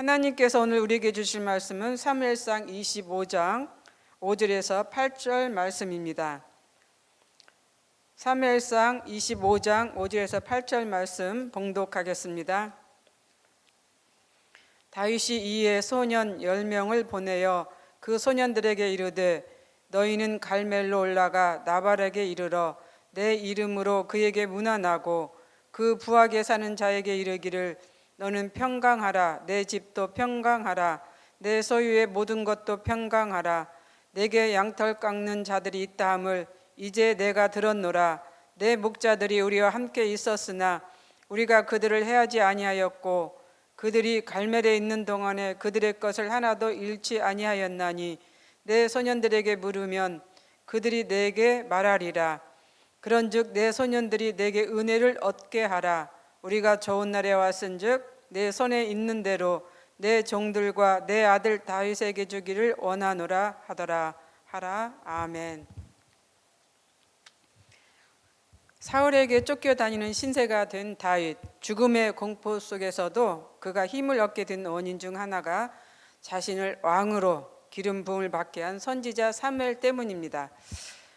하나님께서 오늘 우리에게 주실 말씀은 사무엘상 25장 5절에서 8절 말씀입니다. 사무엘상 25장 5절에서 8절 말씀 봉독하겠습니다. 다윗이 이에 소년 10명을 보내어 그 소년들에게 이르되 너희는 갈멜로 올라가 나발에게 이르러 내 이름으로 그에게 문안하고 그 부하게 사는 자에게 이르기를 너는 평강하라. 내 집도 평강하라. 내 소유의 모든 것도 평강하라. 내게 양털 깎는 자들이 있다 함을 이제 내가 들었노라. 내 목자들이 우리와 함께 있었으나 우리가 그들을 해하지 아니하였고 그들이 갈멜에 있는 동안에 그들의 것을 하나도 잃지 아니하였나니 내 소년들에게 물으면 그들이 내게 말하리라. 그런즉 내 소년들이 내게 은혜를 얻게 하라. 우리가 좋은 날에 왔은즉 내 손에 있는 대로 내 종들과 내 아들 다윗에게 주기를 원하노라 하더라 하라. 아멘. 사울에게 쫓겨다니는 신세가 된 다윗, 죽음의 공포 속에서도 그가 힘을 얻게 된 원인 중 하나가 자신을 왕으로 기름 부음을 받게 한 선지자 사무엘 때문입니다.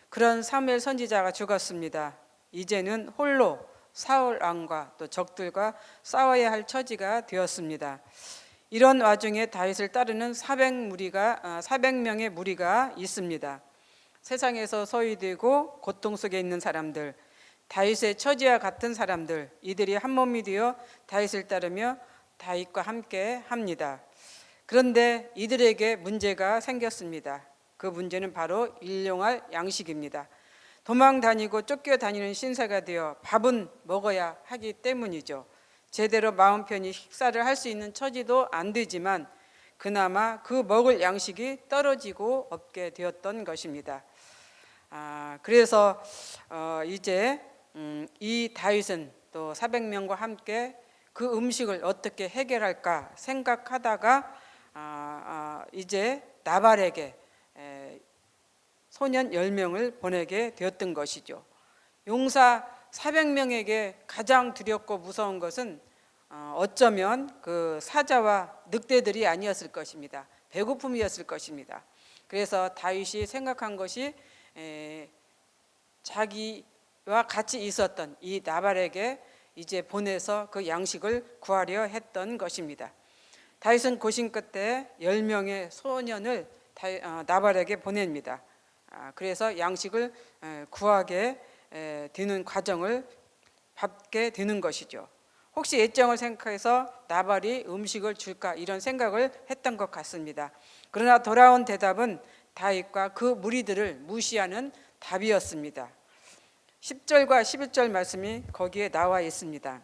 그런 사무엘 선지자가 죽었습니다. 이제는 홀로 사울 왕과 또 적들과 싸워야 할 처지가 되었습니다. 이런 와중에 다윗을 따르는 400명의 무리가 있습니다. 세상에서 소외되고 고통 속에 있는 사람들, 다윗의 처지와 같은 사람들, 이들이 한 몸이 되어 다윗을 따르며 다윗과 함께 합니다. 그런데 이들에게 문제가 생겼습니다. 그 문제는 바로 일용할 양식입니다. 도망 다니고 쫓겨다니는 신세가 되어 밥은 먹어야 하기 때문이죠. 제대로 마음 편히 식사를 할 수 있는 처지도 안 되지만 그나마 그 먹을 양식이 떨어지고 없게 되었던 것입니다. 그래서 이제 이 다윗은 또 400명과 함께 그 음식을 어떻게 해결할까 생각하다가 이제 나발에게 소년 10명을 보내게 되었던 것이죠. 용사 400명에게 가장 두렵고 무서운 것은 어쩌면 그 사자와 늑대들이 아니었을 것입니다. 배고픔이었을 것입니다. 그래서 다윗이 생각한 것이 자기와 같이 있었던 이 나발에게 이제 보내서 그 양식을 구하려 했던 것입니다. 다윗은 고심 끝에 10명의 소년을 나발에게 보냅니다. 그래서 양식을 구하게 되는 과정을 밟게 되는 것이죠. 혹시 애정을 생각해서 나발이 음식을 줄까 이런 생각을 했던 것 같습니다. 그러나 돌아온 대답은 다윗과 그 무리들을 무시하는 답이었습니다. 10절과 11절 말씀이 거기에 나와 있습니다.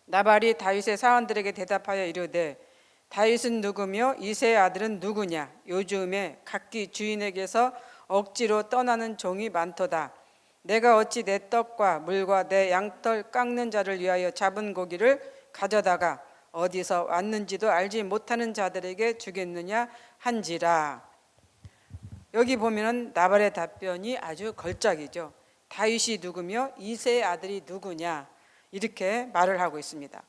나발이 다윗의 사원들에게 대답하여 이르되 다윗은 누구며 이새의 아들은 누구냐? 요즘에 각기 주인에게서 억지로 떠나는 종이 많도다. 내가 어찌 내 떡과 물과 내 양털 깎는 자를 위하여 잡은 고기를 가져다가 어디서 왔는지도 알지 못하는 자들에게 주겠느냐 한지라. 여기 보면은 나발의 답변이 아주 걸작이죠. 다윗이 누구며 이새의 아들이 누구냐 이렇게 말을 하고 있습니다.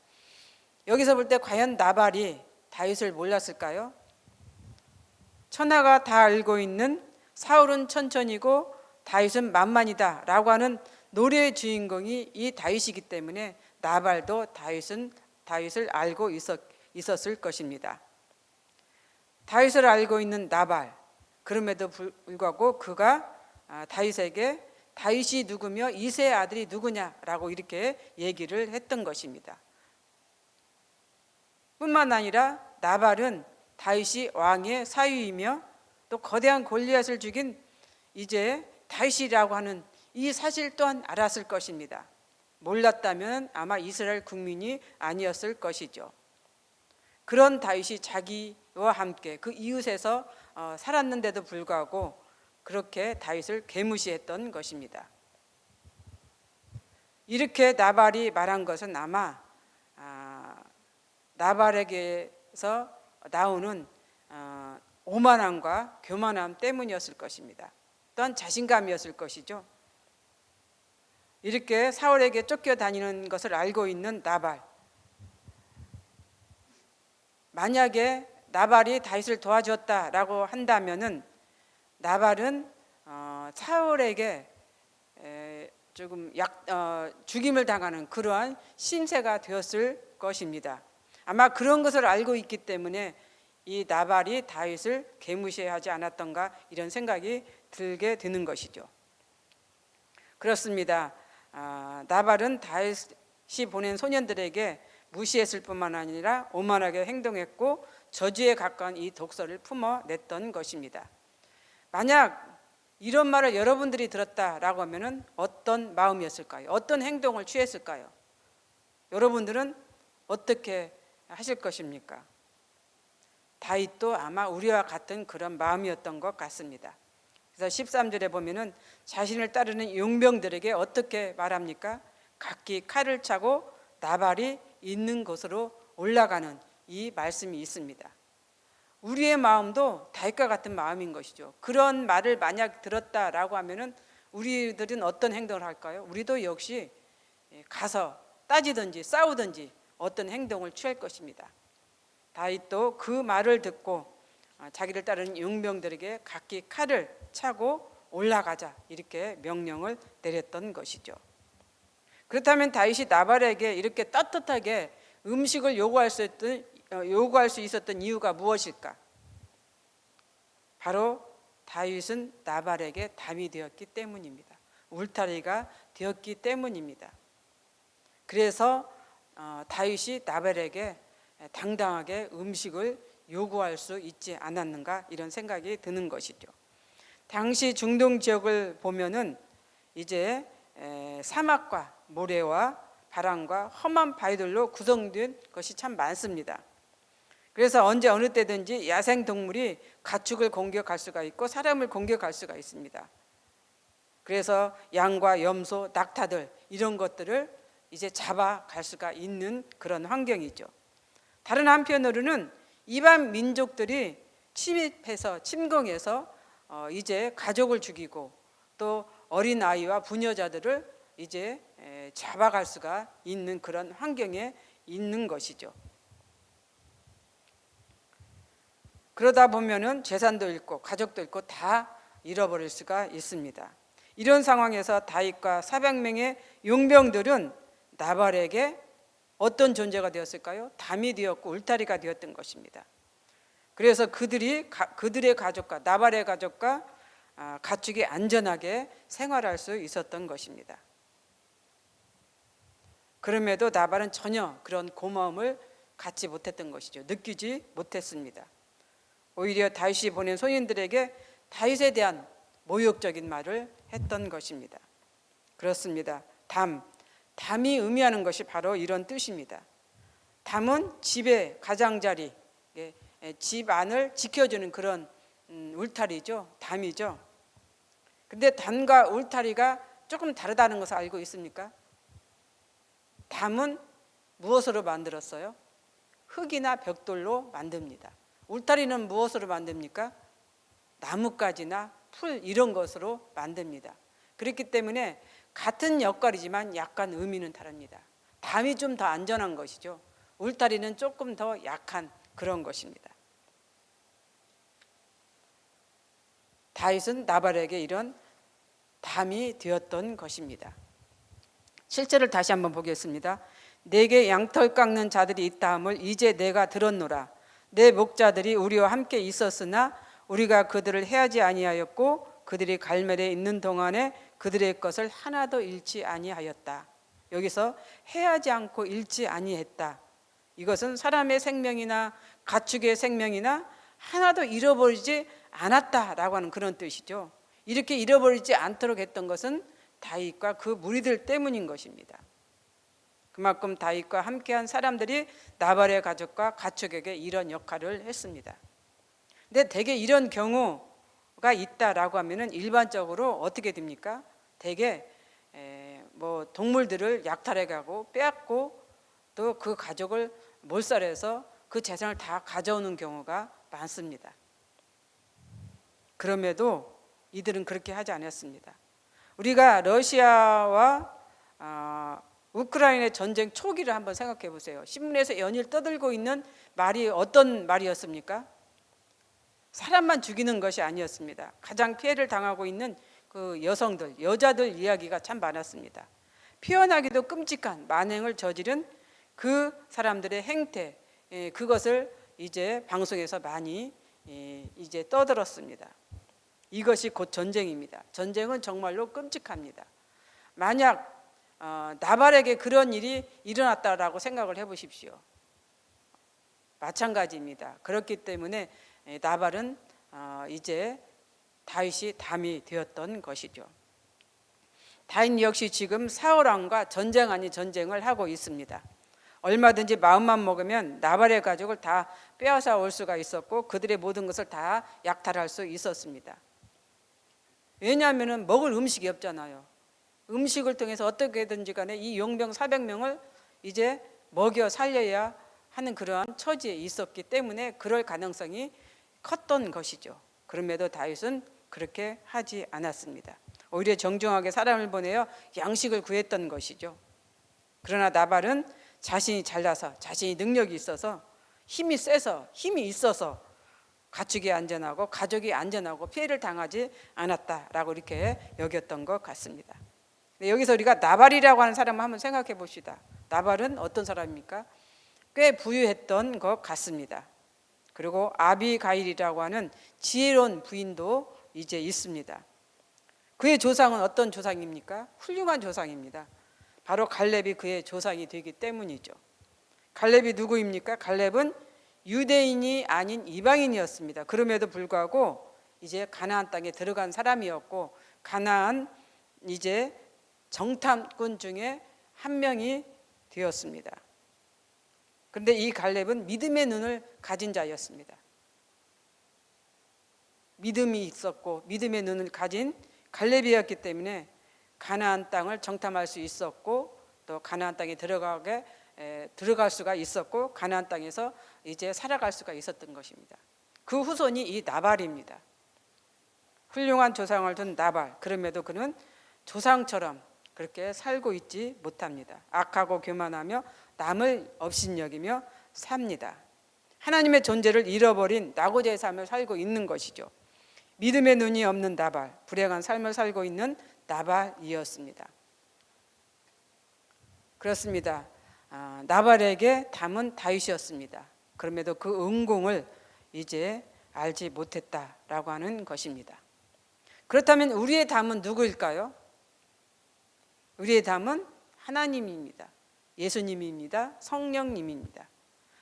여기서 볼 때 과연 나발이 다윗을 몰랐을까요? 천하가 다 알고 있는 사울은 천천히고 다윗은 만만이다 라고 하는 노래의 주인공이 이 다윗이기 때문에 나발도 다윗을 알고 있었을 것입니다. 다윗을 알고 있는 나발, 그럼에도 불구하고 그가 다윗에게 다윗이 누구며 이새의 아들이 누구냐라고 이렇게 얘기를 했던 것입니다. 뿐만 아니라 나발은 다윗이 왕의 사위이며 또 거대한 골리앗을 죽인 이제 다윗이라고 하는 이 사실 또한 알았을 것입니다. 몰랐다면 아마 이스라엘 국민이 아니었을 것이죠. 그런 다윗이 자기와 함께 그 이웃에서 살았는데도 불구하고 그렇게 다윗을 개무시했던 것입니다. 이렇게 나발이 말한 것은 아마 나발에게서 나오는 오만함과 교만함 때문이었을 것입니다. 또한 자신감이었을 것이죠. 이렇게 사울에게 쫓겨다니는 것을 알고 있는 나발, 만약에 나발이 다윗을 도와줬다라고 한다면은 나발은 사울에게 조금 죽임을 당하는 그러한 신세가 되었을 것입니다. 아마 그런 것을 알고 있기 때문에 이 나발이 다윗을 개무시하지 않았던가 이런 생각이 들게 되는 것이죠. 그렇습니다. 나발은 다윗이 보낸 소년들에게 무시했을 뿐만 아니라 오만하게 행동했고 저주에 가까운 이 독서를 품어냈던 것입니다. 만약 이런 말을 여러분들이 들었다라고 하면은 어떤 마음이었을까요? 어떤 행동을 취했을까요? 여러분들은 어떻게 하실 것입니까? 다윗도 아마 우리와 같은 그런 마음이었던 것 같습니다. 그래서 13절에 보면은 자신을 따르는 용병들에게 어떻게 말합니까? 각기 칼을 차고 나발이 있는 곳으로 올라가는 이 말씀이 있습니다. 우리의 마음도 다윗과 같은 마음인 것이죠. 그런 말을 만약 들었다라고 하면은 우리들은 어떤 행동을 할까요? 우리도 역시 가서 따지든지 싸우든지 어떤 행동을 취할 것입니다. 다윗도 그 말을 듣고 자기를 따르는 용병들에게 각기 칼을 차고 올라가자 이렇게 명령을 내렸던 것이죠. 그렇다면 다윗이 나발에게 이렇게 떳떳하게 음식을 요구할 수 있었던 이유가 무엇일까? 바로 다윗은 나발에게 담이 되었기 때문입니다. 울타리가 되었기 때문입니다. 그래서 다윗이 나발에게 당당하게 음식을 요구할 수 있지 않았는가 이런 생각이 드는 것이죠. 당시 중동 지역을 보면은 이제 사막과 모래와 바람과 험한 바위들로 구성된 것이 참 많습니다. 그래서 언제 어느 때든지 야생 동물이 가축을 공격할 수가 있고 사람을 공격할 수가 있습니다. 그래서 양과 염소, 낙타들 이런 것들을 이제 잡아갈 수가 있는 그런 환경이죠. 다른 한편으로는 이방 민족들이 침입해서 침공해서 이제 가족을 죽이고 또 어린 아이와 부녀자들을 이제 잡아갈 수가 있는 그런 환경에 있는 것이죠. 그러다 보면은 재산도 잃고 가족도 잃고 다 잃어버릴 수가 있습니다. 이런 상황에서 다윗과 400명의 용병들은 나발에게 어떤 존재가 되었을까요? 담이 되었고 울타리가 되었던 것입니다. 그래서 그들의 가족과 나발의 가족과 가축이 안전하게 생활할 수 있었던 것입니다. 그럼에도 나발은 전혀 그런 고마움을 갖지 못했던 것이죠. 느끼지 못했습니다. 오히려 다윗이 보낸 소인들에게 다윗에 대한 모욕적인 말을 했던 것입니다. 그렇습니다. 담이 의미하는 것이 바로 이런 뜻입니다. 담은 집의 가장자리, 집 안을 지켜주는 그런 울타리죠. 담이죠. 근데 담과 울타리가 조금 다르다는 것을 알고 있습니까? 담은 무엇으로 만들었어요? 흙이나 벽돌로 만듭니다. 울타리는 무엇으로 만듭니까? 나뭇가지나 풀 이런 것으로 만듭니다. 그렇기 때문에 같은 역할이지만 약간 의미는 다릅니다. 담이 좀 더 안전한 것이죠. 울타리는 조금 더 약한 그런 것입니다. 다윗은 나발에게 이런 담이 되었던 것입니다. 7절을 다시 한번 보겠습니다. 내게 양털 깎는 자들이 있다함을 이제 내가 들었노라. 내 목자들이 우리와 함께 있었으나 우리가 그들을 해하지 아니하였고 그들이 갈멜에 있는 동안에 그들의 것을 하나도 잃지 아니하였다. 여기서 해하지 않고 잃지 아니했다. 이것은 사람의 생명이나 가축의 생명이나 하나도 잃어버리지 않았다라고 하는 그런 뜻이죠. 이렇게 잃어버리지 않도록 했던 것은 다윗과 그 무리들 때문인 것입니다. 그만큼 다윗과 함께한 사람들이 나발의 가족과 가축에게 이런 역할을 했습니다. 근데 대개 이런 경우가 있다라고 하면은 일반적으로 어떻게 됩니까? 대개 뭐 동물들을 약탈해가고 빼앗고 또 그 가족을 몰살해서 그 재산을 다 가져오는 경우가 많습니다. 그럼에도 이들은 그렇게 하지 않았습니다. 우리가 러시아와 우크라이나 전쟁 초기를 한번 생각해 보세요. 신문에서 연일 떠들고 있는 말이 어떤 말이었습니까? 사람만 죽이는 것이 아니었습니다. 가장 피해를 당하고 있는 그 여성들, 여자들 이야기가 참 많았습니다. 표현하기도 끔찍한 만행을 저지른 그 사람들의 행태, 그것을 이제 방송에서 많이 이제 떠들었습니다. 이것이 곧 전쟁입니다. 전쟁은 정말로 끔찍합니다. 만약 나발에게 그런 일이 일어났다라고 생각을 해보십시오. 마찬가지입니다. 그렇기 때문에 나발은 이제 다윗이 담이 되었던 것이죠. 다윗 역시 지금 사울 왕과 전쟁 아닌 전쟁을 하고 있습니다. 얼마든지 마음만 먹으면 나발의 가족을 다 빼앗아 올 수가 있었고 그들의 모든 것을 다 약탈할 수 있었습니다. 왜냐하면 먹을 음식이 없잖아요. 음식을 통해서 어떻게든지 간에 이 용병 400명을 이제 먹여 살려야 하는 그러한 처지에 있었기 때문에 그럴 가능성이 컸던 것이죠. 그럼에도 다윗은 그렇게 하지 않았습니다. 오히려 정중하게 사람을 보내어 양식을 구했던 것이죠. 그러나 나발은 자신이 잘나서 자신이 능력이 있어서 힘이 세서 힘이 있어서 가축이 안전하고 가족이 안전하고 피해를 당하지 않았다라고 이렇게 여겼던 것 같습니다. 여기서 우리가 나발이라고 하는 사람을 한번 생각해 봅시다. 나발은 어떤 사람입니까? 꽤 부유했던 것 같습니다. 그리고 아비가일이라고 하는 지혜로운 부인도 이제 있습니다. 그의 조상은 어떤 조상입니까? 훌륭한 조상입니다. 바로 갈렙이 그의 조상이 되기 때문이죠. 갈렙이 누구입니까? 갈렙은 유대인이 아닌 이방인이었습니다. 그럼에도 불구하고 이제 가나안 땅에 들어간 사람이었고 가나안 이제 정탐꾼 중에 한 명이 되었습니다. 그런데 이 갈렙은 믿음의 눈을 가진 자였습니다. 믿음이 있었고 믿음의 눈을 가진 갈렙이었기 때문에 가나안 땅을 정탐할 수 있었고 또 가나안 땅에 들어갈 수가 있었고 가나안 땅에서 이제 살아갈 수가 있었던 것입니다. 그 후손이 이 나발입니다. 훌륭한 조상을 둔 나발. 그럼에도 그는 조상처럼 그렇게 살고 있지 못합니다. 악하고 교만하며 남을 업신여기며 삽니다. 하나님의 존재를 잃어버린 낙오자의 삶을 살고 있는 것이죠. 믿음의 눈이 없는 나발, 불행한 삶을 살고 있는 나발이었습니다. 그렇습니다. 나발에게 담은 다윗이었습니다. 그럼에도 그 은공을 이제 알지 못했다라고 하는 것입니다. 그렇다면 우리의 담은 누구일까요? 우리의 담은 하나님입니다. 예수님입니다. 성령님입니다.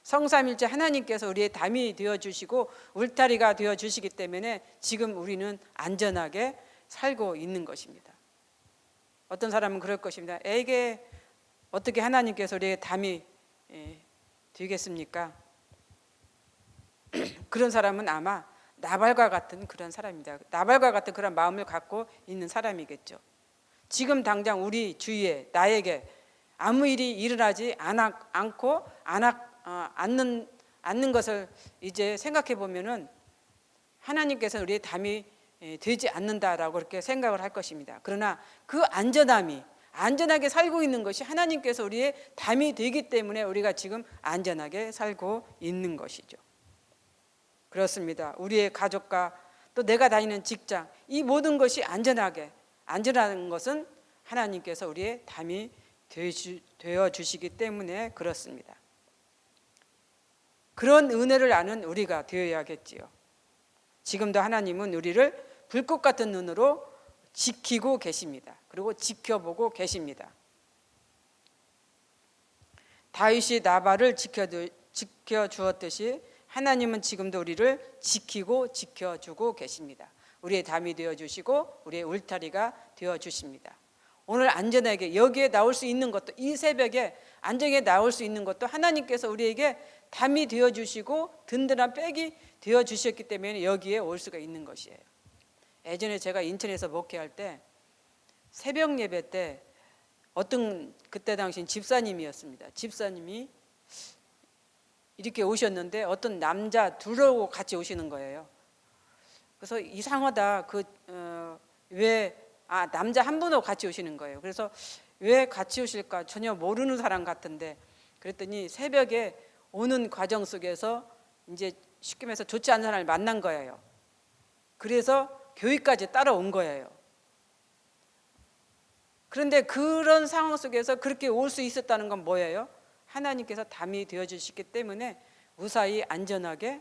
성삼일체 하나님께서 우리의 담이 되어주시고 울타리가 되어주시기 때문에 지금 우리는 안전하게 살고 있는 것입니다. 어떤 사람은 그럴 것입니다. 에게 어떻게 하나님께서 우리의 담이 되겠습니까? 그런 사람은 아마 나발과 같은 그런 사람입니다. 나발과 같은 그런 마음을 갖고 있는 사람이겠죠. 지금 당장 우리 주위에 나에게 아무 일이 일어나지 않고 않는 것을 이제 생각해 보면은 하나님께서 우리의 담이 되지 않는다라고 그렇게 생각을 할 것입니다. 그러나 그 안전하게 살고 있는 것이 하나님께서 우리의 담이 되기 때문에 우리가 지금 안전하게 살고 있는 것이죠. 그렇습니다. 우리의 가족과 또 내가 다니는 직장, 이 모든 것이 안전한 것은 하나님께서 우리의 담이 되어 주시기 때문에 그렇습니다. 그런 은혜를 아는 우리가 되어야겠지요. 지금도 하나님은 우리를 불꽃 같은 눈으로 지키고 계십니다. 그리고 지켜보고 계십니다. 다윗이 나발을 지켜주었듯이 하나님은 지금도 우리를 지키고 지켜주고 계십니다. 우리의 담이 되어주시고 우리의 울타리가 되어주십니다. 오늘 안전하게 여기에 나올 수 있는 것도, 이 새벽에 안전하게 나올 수 있는 것도 하나님께서 우리에게 담이 되어주시고 든든한 백이 되어주셨기 때문에 여기에 올 수가 있는 것이에요. 예전에 제가 인천에서 목회할 때 새벽 예배 때 그때 당시 집사님이었습니다. 집사님이 이렇게 오셨는데 어떤 남자 둘하고 같이 오시는 거예요. 그래서 이상하다. 남자 한 분하고 같이 오시는 거예요. 그래서 왜 같이 오실까? 전혀 모르는 사람 같은데, 그랬더니 새벽에 오는 과정 속에서 이제 쉽게 말해서 좋지 않은 사람을 만난 거예요. 그래서 교회까지 따라온 거예요. 그런데 그런 상황 속에서 그렇게 올 수 있었다는 건 뭐예요? 하나님께서 담이 되어 주시기 때문에 무사히 안전하게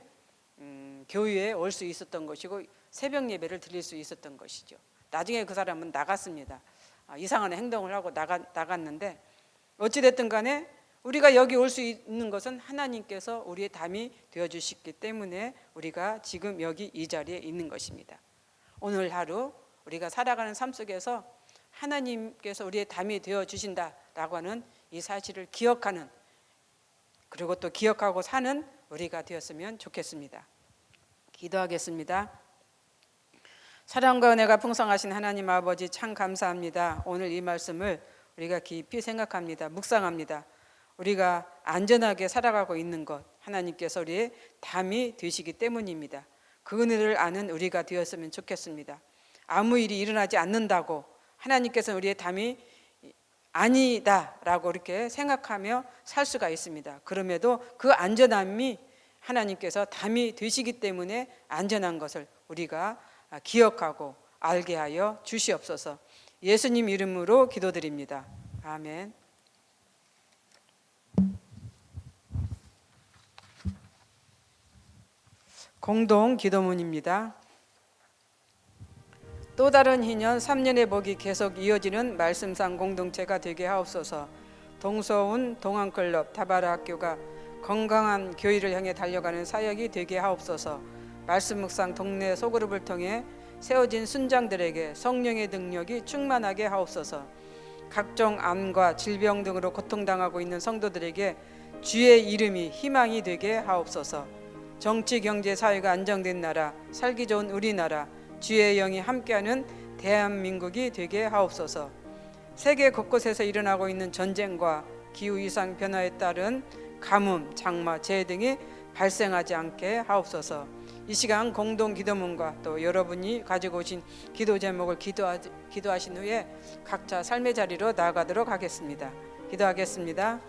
교회에 올 수 있었던 것이고 새벽 예배를 드릴 수 있었던 것이죠. 나중에 그 사람은 나갔습니다. 이상한 행동을 하고 나갔는데 어찌됐든 간에 우리가 여기 올 수 있는 것은 하나님께서 우리의 담이 되어 주셨기 때문에 우리가 지금 여기 이 자리에 있는 것입니다. 오늘 하루 우리가 살아가는 삶 속에서 하나님께서 우리의 담이 되어 주신다라고 하는 이 사실을 기억하는, 그리고 또 기억하고 사는 우리가 되었으면 좋겠습니다. 기도하겠습니다. 사랑과 은혜가 풍성하신 하나님 아버지, 참 감사합니다. 오늘 이 말씀을 우리가 깊이 생각합니다. 묵상합니다. 우리가 안전하게 살아가고 있는 것, 하나님께서 우리의 담이 되시기 때문입니다. 그 은혜를 아는 우리가 되었으면 좋겠습니다. 아무 일이 일어나지 않는다고 하나님께서 우리의 담이 아니다라고 이렇게 생각하며 살 수가 있습니다. 그럼에도 그 안전함이 하나님께서 담이 되시기 때문에 안전한 것을 우리가 기억하고 알게 하여 주시옵소서. 예수님 이름으로 기도드립니다. 아멘. 공동 기도문입니다. 또 다른 희년 3년의 복이 계속 이어지는 말씀상 공동체가 되게 하옵소서. 동서운 동안클럽 다바라 학교가 건강한 교회를 향해 달려가는 사역이 되게 하옵소서. 말씀 묵상 동네 소그룹을 통해 세워진 순장들에게 성령의 능력이 충만하게 하옵소서. 각종 암과 질병 등으로 고통당하고 있는 성도들에게 주의 이름이 희망이 되게 하옵소서. 정치, 경제, 사회가 안정된 나라, 살기 좋은 우리나라, 주의 영이 함께하는 대한민국이 되게 하옵소서. 세계 곳곳에서 일어나고 있는 전쟁과 기후 이상 변화에 따른 가뭄, 장마, 재해 등이 발생하지 않게 하옵소서. 이 시간 공동 기도문과 또 여러분이 가지고 오신 기도 제목을 기도하신 후에 각자 삶의 자리로 나아가도록 하겠습니다. 기도하겠습니다.